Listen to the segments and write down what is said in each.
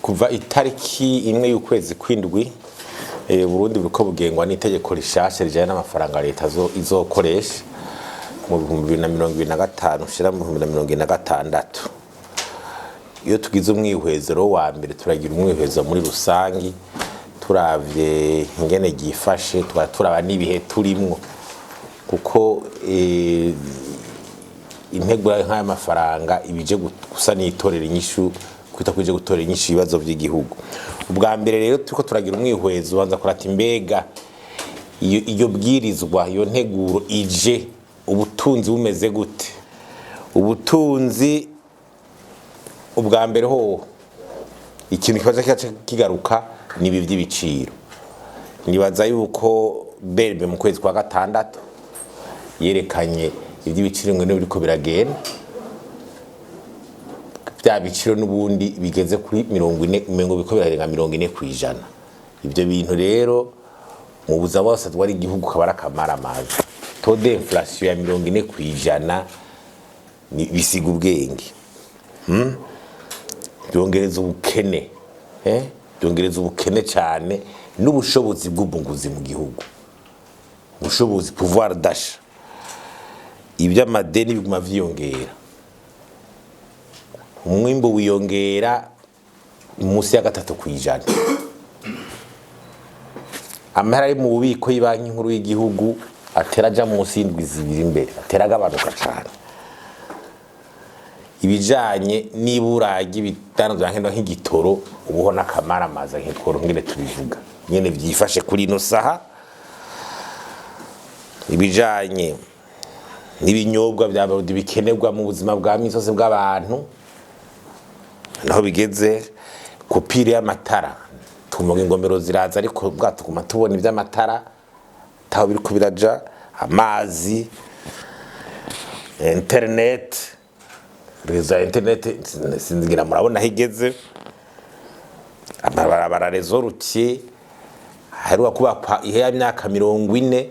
kuva itariki imwe y'ukwezi kwindwi Burundi buriko bugengwa n'itegeko rishasha rijanye n'amafaranga leta izokoresha mu 2025 ushira mu 2026. Iyo tugize umwihwezero wa mbere turagira umwihwezo muri rusangi turavye ingene gifashe turaba n'ibihe turimwo kuko integura nk'aya mafaranga ibije gusa n'itorera inyishu kwita kuje gutorera inyishu ibibazo by'igihugu. Ubwa mbere rero turiko turagira umwihwezo banza kurata imbega iyo bwirizwa iyo nteguro ije ubutunzi bumeze gute. Ubutunzi ubwa mbere ho ikintu kibaza kigaruka nibi by'ibiciro. Nibaza yuko berbe mu kwezi kwa gatandatu yerekanye iby'ibiciro ngo biriko biragenda bya biciro n'ubundi bigeze kuri 40 umengo biko birarenga 40%. Ibyo bintu rero mu buza bose twari igihugu kabara kamara amazi taux d'inflation ya 40% bisiga ubwenge. Byongereza ubukene byongereza ubukene cyane n'ubushobozi bw'ubunguzi mu gihugu, ubushobozi pouvoir d'achat. Iby'amadeni biguma vyiyongera, umwimbo wiyongera munsi ya 3%. Amahera ari mu bubiko y'Ibanki Nkuru y'Igihugu ateraja munsi y'indwi zibiri imbere, ateragabanuka cyane. Ibijanye n'iburagi bitandukanye nk'igitoro ubuho n'akamara amaza nk'itworo ngene tubivuga nyene byifashe kuri ino saha. Ibijanye n'ibinyobwa bya Burundi bikenerwa mu buzima bwa misose bw'abantu naho bigeze. Kopire y'amatara tumuga ingomero ziraza ariko bwatuguma tubona iby'amatara taho biriko biraja. Amazi, internet, reza internet sinzigira murabona higeze. Amabarabara rezo routier haruka kuba ihe ya myaka 40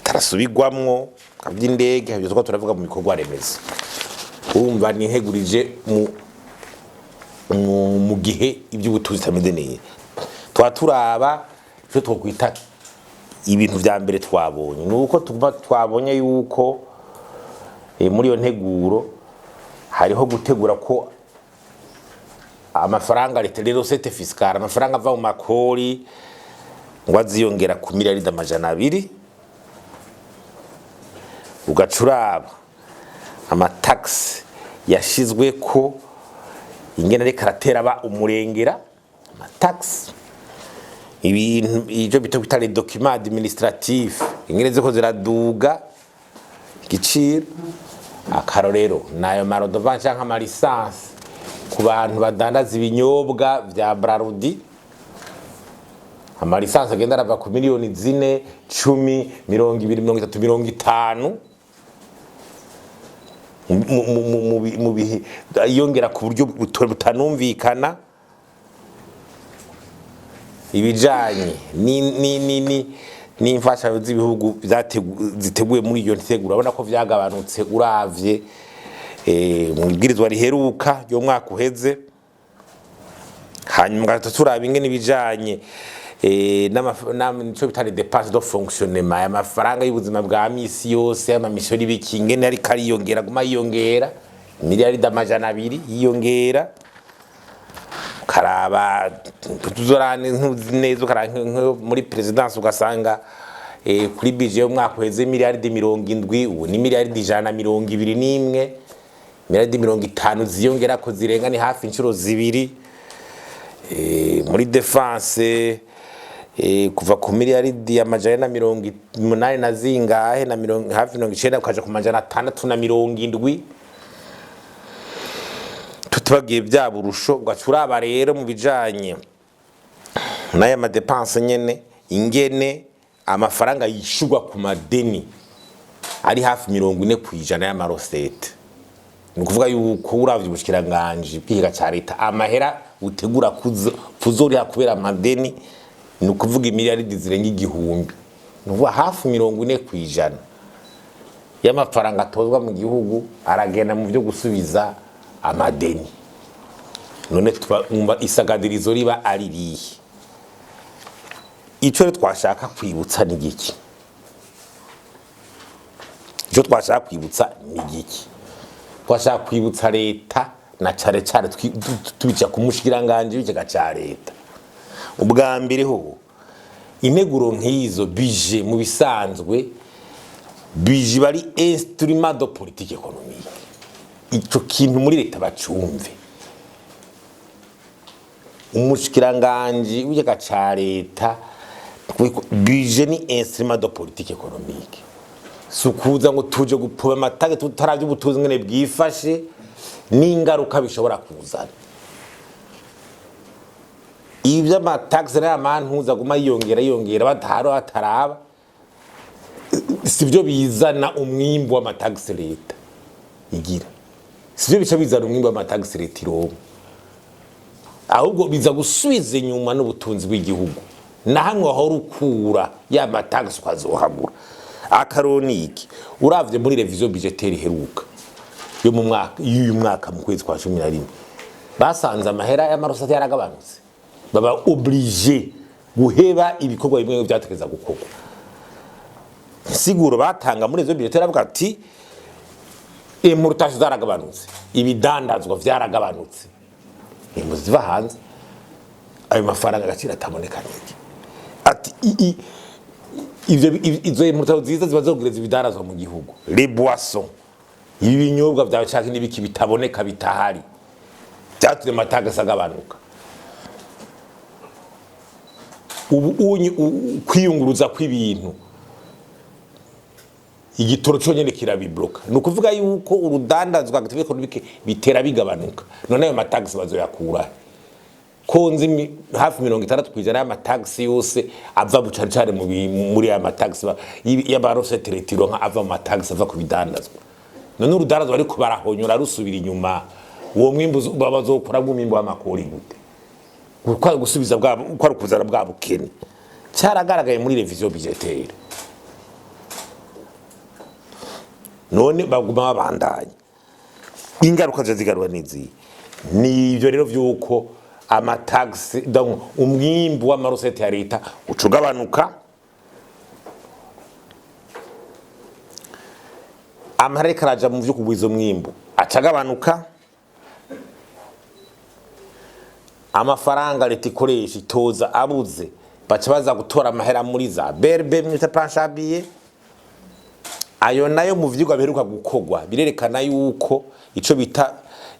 tarasubigwamwo kaby'indege habyo twa turavuga mu bikorwa remezo. Urumva ni hegurije mu gihe iby'ubutunzi tameze neza. Turaba cyo twokwita ibintu vya mbere twabonye nuko twabonye yuko muri yo nteguro hariho gutegura ko amafaranga leta rero sete fiscale amafaranga ava mu makori ngo aziyongera ku miliyaridi 200. Ugacuraba amatax yashizwe ko ingene ari karatera ba umurengera amatax ibintu ijo bito les documents administratifs ingene ziko ziraduga igiciro. Akarorero nayo marodovance canke ama license ku bantu badandaza ibinyobwa vya Brarudi, ama license agenda arava ku miliyoni 4, 10, 20, 30, 50 mu bihe yongera ku buryo butanumvikana. Ibijanye ni imfashanyo z'ibihugu ziteguye muri iyo nteguro urabona ko vyagabanutse uravye mu bwirizwa riheruka yo mwaka uheze. Hanyuma turaba ingene ibijanye n'amafaranga bitari dépenses de fonctionnement amafaranga y'ubuzima bwa misi yose y'amamisoro ibiki ingene ari kariyongera guma yiyongera miliyaridi 200 yiyongera. Karaba tuzorane neza karanke muri presidence ugasanga kuri budget yo mwaka uheze miliyaridi 70 ubu ni miliyaridi 121 miliyaridi 50 ziyongera ko zirenga ni hafi inshuro zibiri. Muri defense kuva ku miliyaridi 180 na zingahe na hafi 90 ukaja ku 670. Tubagiye bya burusho ugacuraba rero mu bijanye n'aya madepense nyene ingene amafaranga yishurwa ku madeni ari hafi 40% y'amarosete. Nukuvuga yuko uravye ubushikiranganje bw'ihiga ca leta amahera utegura kuzori hakubera amadeni nukuvuga imiliyaridi zirenga 1000. Nuvuga hafi 40% y'amafaranga atozwa mu gihugu aragenda mu byo gusubiza amadeni. none twumva isagadirizo riba ari rihe. Ico rero twashaka kwibutsa ni giki, ico twashaka kwibutsa ni giki, twashaka kwibutsa leta na care care tubica ku mushikiranganje w'ikigega ca leta. Ubwa mbere ho integuro nk'izo bije mu bisanzwe bije bari instrument de politique économique. Ico kintu muri leta bacumve, umushikiranganje w'ikigega ca leta bije ni instrument de politique économique. Sukuza ngo tuje gupoba amatage tutaravye ubutunzi ngene bwifashe n'ingaruka bishobora kuzana. Ivyo amataxe n'amantuza guma yongera bataro ataraba sivyo bizana umwimbo w'amataxe leta igira, sivyo bica bizana umwimbo w'amataxe leta ironka, ahubwo biza gusubiza inyuma n'ubutunzi bw'igihugu na hamwe aho rukura ya mataxe kwazohabura. Akaroniki uravye muri revision budgetaire heruka yo mu mwaka y'uyu mwaka mu kwezi kwa 11 basanze amahera y'amarosati yaragabanutse, baba obligé guheba ibikorwa bimwe byatekereza gukorwa. Siguro batanga muri revision budgetaire avuga ati imurutaje zaragabanutse, ibidandazwa vyaragabanutse, imuziva hanze ayo mafaranga agaciro ataboneka niki. Ati izo imurutaje ziza zibazogereza ibidarazwa mu gihugu, les boissons, ibinyobwa byabashaka n'ibiki bitaboneka bitahari, byatuye amataxe agabanuka. Ubu kwiyunguruza kw'ibintu igitoro cyo nyene kirabibloka, nukuvuga yuko urudandazwa gatebe ekonomike bitera bigabanuka. None ayo mataxe bazoyakura konzi hafi 60% y'amataxe yose ava bucancare muri aya mataxe y'abarosete retiro nka ava mu mataxe ava ku bidandazwa. None urudandazwa ariko barahonyora rusubira inyuma, uwo mwimbo babazokora mwimbo w'amakori gute? Uko gusubiza bwabo uko kuzana bwabo kene cyaragaragaye muri revision budgetaire. None baguma babandanye ingaruka zigarura nizi nivyo rero vyuko amataxe donc umwimbo w'amarosete ya leta ucugabanuka, amahera karaja mu vyo kugwiza umwimbo acagabanuka, amafaranga leta ikoresha itoza abuze baca baza gutora amahera muri za berbe mwita planshabiye. Ayo nayo mu vyigwa biheruka gukorwa birerekana yuko ico bita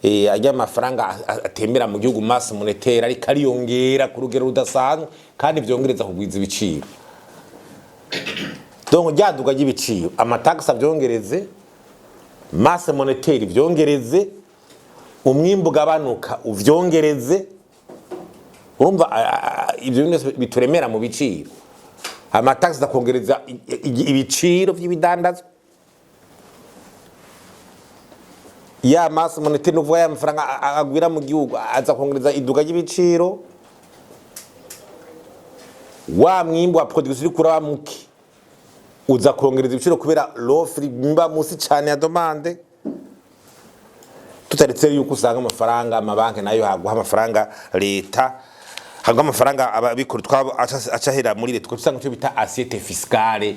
ajya amafaranga atembera mu gihugu masse monétaire ari kariyongera ku rugero rudasanzwe kandi vyongereza kugwiza ibiciro. Donc ryaduga y'ibiciro, amataxe avyongereze, masse monétaire vyongereze, umwimbo gabanuka uvyongereze. Urumva ibyo bituremera mu biciro, amataxe akongereza ibiciro by'ibidandazwa, ya masse monétaire n'uvuga ya mafaranga agwira mu gihugu aza kongereza iduga y'ibiciro, wa mwimbo wa production uri kuraba muki uza kongereza ibiciro kubera l'offre mba musi cyane ya demande. Tutaretse yuko usanga amafaranga amabanki nayo haguha amafaranga leta, hagwa amafaranga ababikora twabo acahera muri leta, usanga cyo bita assiette fiscale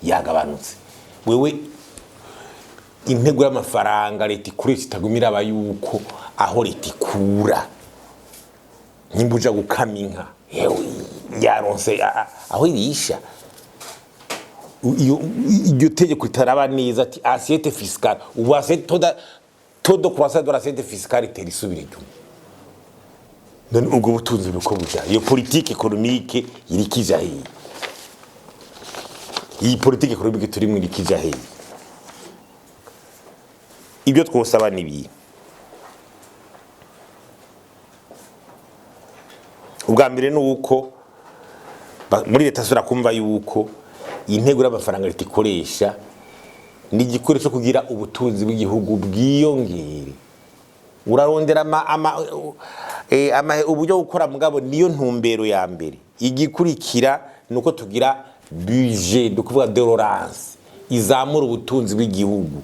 yagabanutse. Wewe intego y'amafaranga leta ikoresha itagumira abayuko aho leta ikura, nimbuja gukaminka yewe yaronse aho irisha. Iyo tegeko itaraba neza ati assiette fiscale, ubu assiette todo croissance de l'assiette fiscale terisubira inyuma. None ubwo butunzi buko buja, iyo politique économique irikija heyi, iyi politique économique turi mu irikija heyi. Ibyo twosaba nibi, ubwa mbere nuko muri leta sura kumva yuko intego y'amafaranga leta ikoresha ni igikoresho kugira ubutunzi bw'igihugu bwiyongere. Urarondera uburyo gukora mugabo niyo ntumbero ya mbere. Igikurikira nuko tugira budget, dukuvuga dororance, izamura ubutunzi bw'igihugu,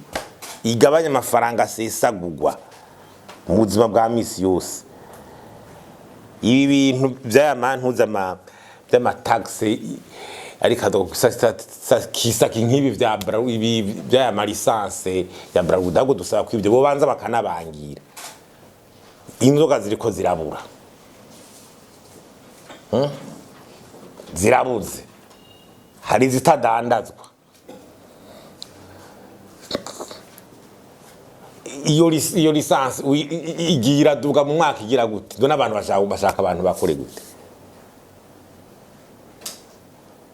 igabanya amafaranga asesagurwa. mu buzima bwa misi yose. Ibi bintu by'amantuza by'amataxe ariko kisaki nk'ibi vya ibi by'ama lisanse ya Braruda go dusaba ko ibyo bobanza bakanabangira. Inzoga ziriko zirabura. Zirabuze. Hari zitadandazwa. Iyo lisanse igira duga mu mwaka igira gute? Ndo nabantu bashaka abantu bakore gute?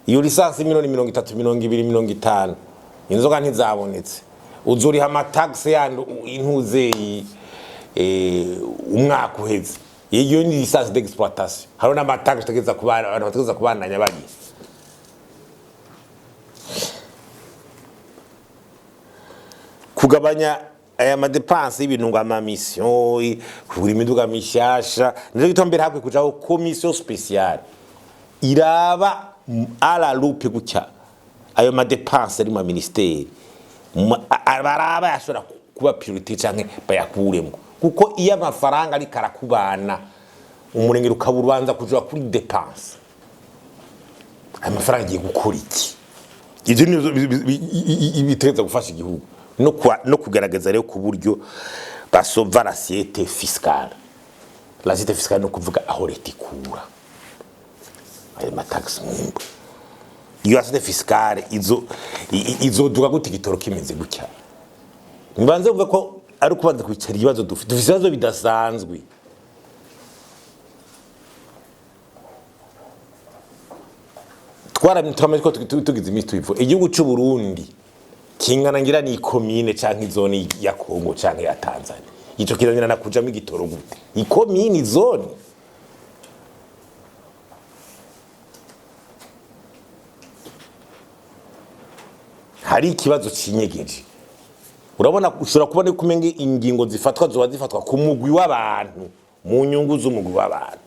Iyo lisanse miliyoni 30, 20, 50 inzoga ntizabonetse. Uzuriha amataxe yandi intuze umwaka uheze. Iyo ni lisanse d'exploitation. Haro n'amataxe tegeza kubana abantu bategeza kubandanya bari. Kugabanya aya madepense y'ibintu ngo amamisyon kugura imiduga mishasha nizo gitombera hakwe kujaho commission spéciale iraba ala loupe gutya ayo madepense ari mu ministeri baraba yashobora kuba priorité canke bayakuremo kuko iyo amafaranga ari karakubana umurengero ukaburubanza kuja kuri dépense amafaranga agiye gukora iki ivyo ibiteza gufasha igihugu no kugaragaza rero ku buryo basova l'assiette fiscale. L'assiette fiscale no kuvuga aho leta ikura ayo mataxe mwimbo. Iyo assiette fiscale izo duga gute gitoro kimeze gutya. Mbanze kuvuga ko ari kubanza kwicara ibibazo dufite ibibazo bidasanzwe. Twaramitamaje ko tugize imituivo igihugu cy'u Burundi kingana ngira ni commune canke zone ya Kongo canke ya Tanzania. Ico kirangira nakujamo igitoro gute? Ikomini zone. Hari ikibazo cinyegeje. Urabona ushobora kubona kumenge ingingo zifatwa zoba zifatwa ku mugwi w'abantu mu nyungu z'umugwi w'abantu.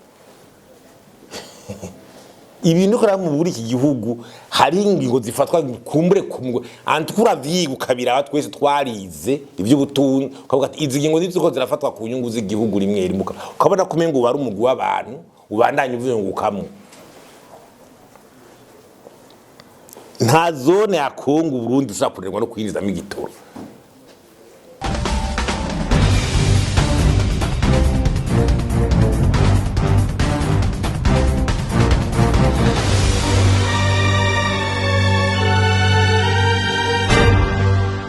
Ibintu kora mu buri iki gihugu hari ingingo zifatwa kumbure kumwe antukura vyigu kabira twese twarize ivy'ubutunzi ukavuga ati izi ngingo z'iko zirafatwa ku nyungu z'igihugu rimwe rimuka ukabona kumengo bari umugwi w'abantu ubandanye uvuyungukamo. Nta zone ya Kongo Burundi ushaka kurengwa no kwinjizamo igitoro.